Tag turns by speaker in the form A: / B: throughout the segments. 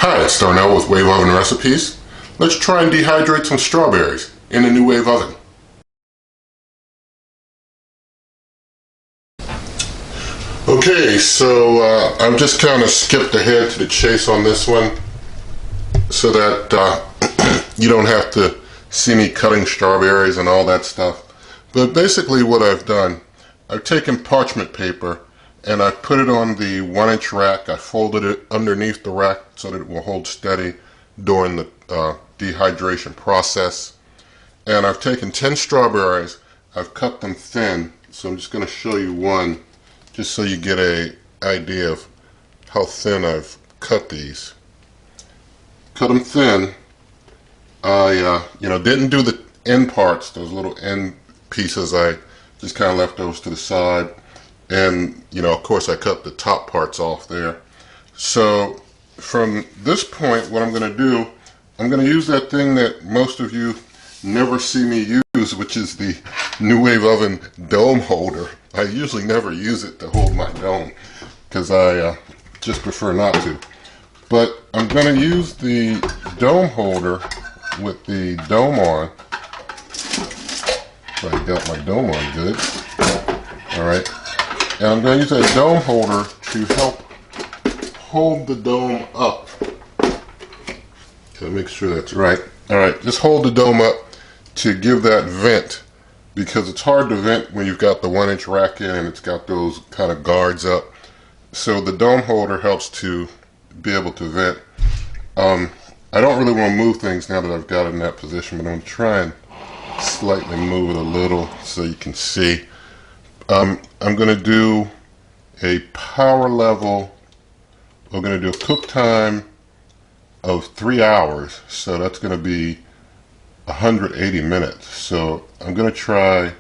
A: Hi, it's Darnell with NuWave Oven Recipes. Let's try and dehydrate some strawberries in a NuWave oven. Okay, so I've just kind of skipped ahead to the chase on this one so that you don't have to see me cutting strawberries and all that stuff. But basically what I've done, I've taken parchment paper and I put it on the 1-inch rack. I folded it underneath the rack so that it will hold steady during the dehydration process. And I've taken 10 strawberries, I've cut them thin, so I'm just going to show you one just so you get an idea of how thin I've cut these. Cut them thin. I didn't do the end parts, those little end pieces. I just kind of left those to the side. And, of course I cut the top parts off there. So from this point, what I'm going to do, I'm going to use that thing that most of you never see me use, which is the NuWave Oven dome holder. I usually never use it to hold my dome because I just prefer not to. But I'm going to use the dome holder with the dome on. So I got my dome on good. Alright. And I'm going to use that dome holder to help hold the dome up. Okay, make sure that's right. Alright, just hold the dome up to give that vent, because it's hard to vent when you've got the 1-inch rack in and it's got those kind of guards up. So the dome holder helps to be able to vent. I don't really want to move things now that I've got it in that position, but I'm going to try and slightly move it a little so you can see. I'm going to do a power level. We're going to do a cook time of 3 hours, so that's going to be 180 minutes. So I'm going to try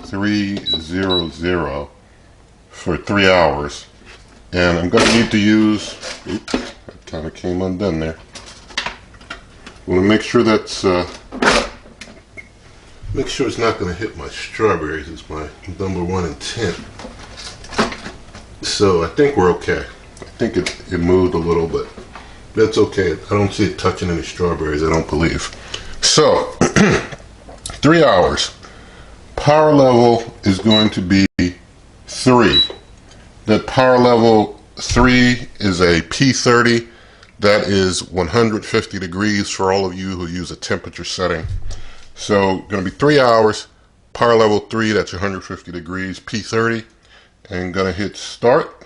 A: 300 for 3 hours, and I'm going to need to use, oops, that kind of came undone there. I want to make sure that's make sure it's not going to hit my strawberries. It's my number one intent. So I think we're okay. I think it moved a little, but that's okay. I don't see it touching any strawberries, I don't believe. So 3 hours. Power level is going to be 3. That power level 3 is a P30. That is 150 degrees for all of you who use a temperature setting. So going to be 3 hours, power level 3, that's 150 degrees, P30, and going to hit start.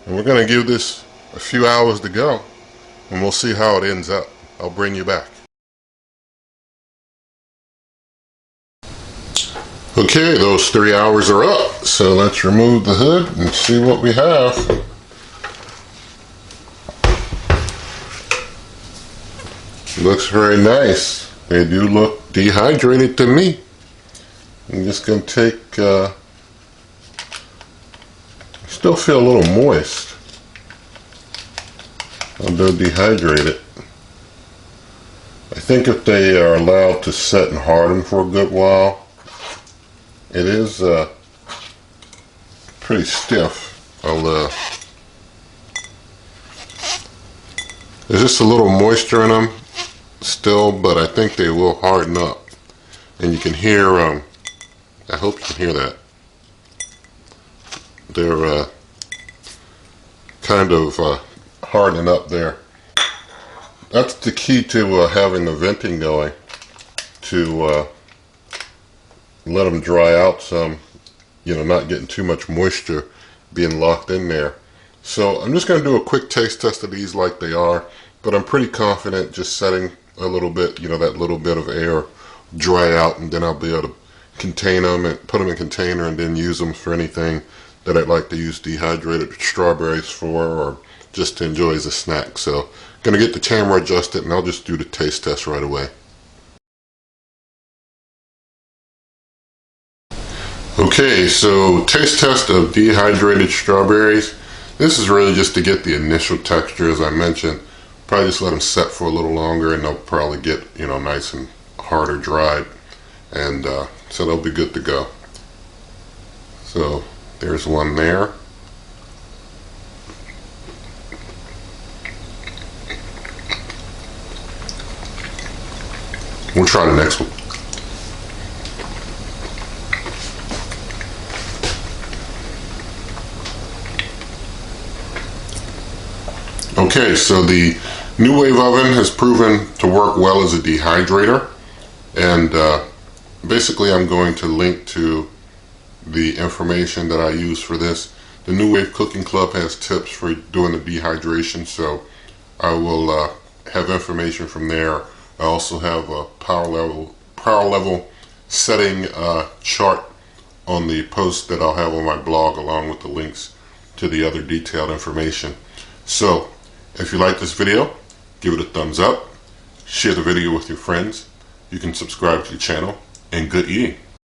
A: And we're going to give this a few hours to go, and we'll see how it ends up. I'll bring you back. Okay, those 3 hours are up, so let's remove the hood and see what we have. Looks very nice. They do look dehydrated to me. I'm just going to take, still feel a little moist, although dehydrated. I think if they are allowed to set and harden for a good while, it is pretty stiff. There's just a little moisture in them still, but I think they will harden up. And you can hear, I hope you can hear that. They're kind of hardening up there. That's the key to having the venting going, to let them dry out some, not getting too much moisture being locked in there. So I'm just going to do a quick taste test of these like they are, but I'm pretty confident just setting a little bit, that little bit of air dry out, and then I'll be able to contain them and put them in a container and then use them for anything that I'd like to use dehydrated strawberries for, or just to enjoy as a snack. So going to get the camera adjusted, and I'll just do the taste test right away. Okay, so taste test of dehydrated strawberries. This is really just to get the initial texture, as I mentioned. Probably just let them set for a little longer, and they'll probably get, nice and harder dried, and so they'll be good to go. So there's one there. We'll try the next one. Okay, so the NuWave Oven has proven to work well as a dehydrator, and basically I'm going to link to the information that I use for this. The NuWave Cooking Club has tips for doing the dehydration, so I will have information from there. I also have a power level setting chart on the post that I'll have on my blog, along with the links to the other detailed information. So if you like this video, give it a thumbs up, share the video with your friends. You can subscribe to the channel, and good eating.